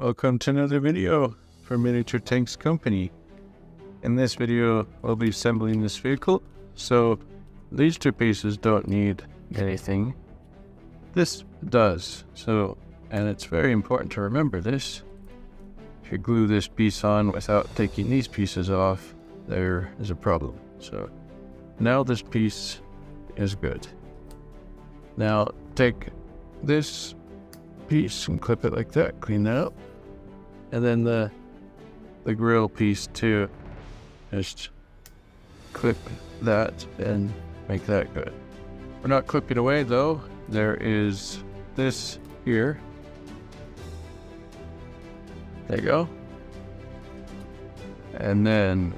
Welcome to another video from Miniature Tanks Company. In this video, I'll be assembling this vehicle. So these two pieces don't need anything. This does. And it's very important to remember this. If you glue this piece on without taking these pieces off, there is a problem. So now this piece is good. Now take this piece and clip it like that, clean that up. And then the grill piece too, just clip that and make that good. We're not clipping away though. There is this here. There you go. And then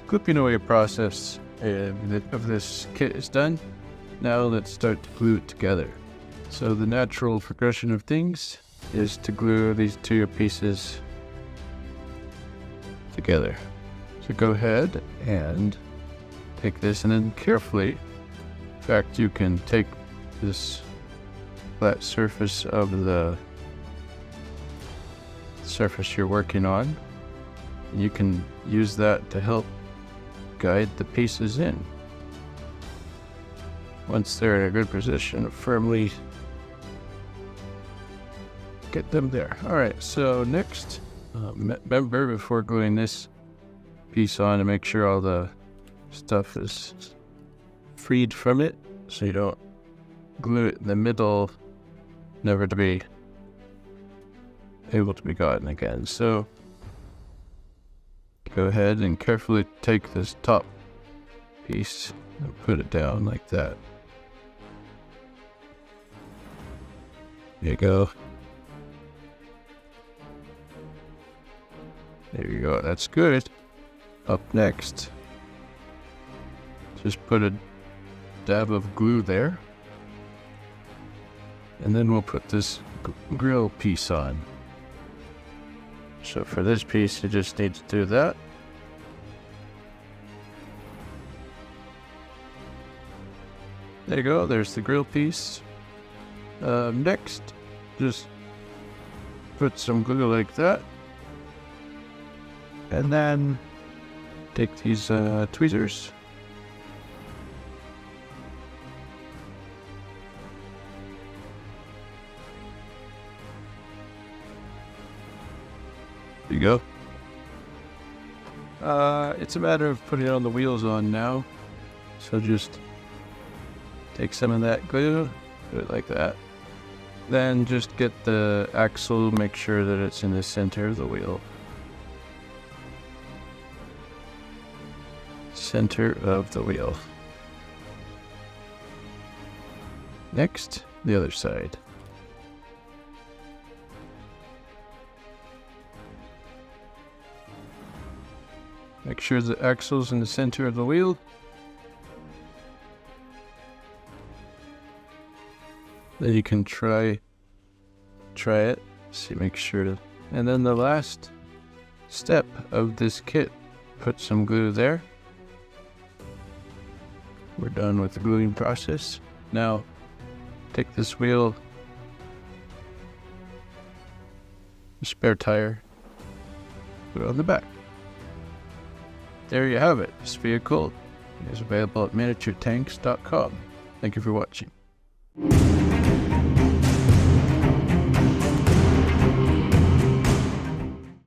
clipping away process of this kit is done. Now let's start to glue it together. So the natural progression of things is to glue these two pieces together. So go ahead and take this and then carefully, in fact you can take this flat surface of the surface you're working on, and you can use that to help guide the pieces in. Once they're in a good position, firmly get them there. Alright, so next, remember before gluing this piece on to make sure all the stuff is freed from it, so you don't glue it in the middle, never to be able to be gotten again. So go ahead and carefully take this top piece and put it down like that. There you go. There you go, that's good. Up next, just put a dab of glue there. And then we'll put this grill piece on. So for this piece, you just need to do that. There you go, there's the grill piece. Next, just put some glue like that. And then take these tweezers. There you go. It's a matter of putting on the wheels on now. So just take some of that glue, put it like that. Then just get the axle, make sure that it's in the center of the wheel. Center of the wheel. Next, the other side. Make sure the axle's in the center of the wheel. Then you can try it. See, make sure to. And then the last step of this kit, put some glue there. We're done with the gluing process. Now, take this wheel, spare tire, put it on the back. There you have it. This vehicle is available at miniaturetanks.com. Thank you for watching.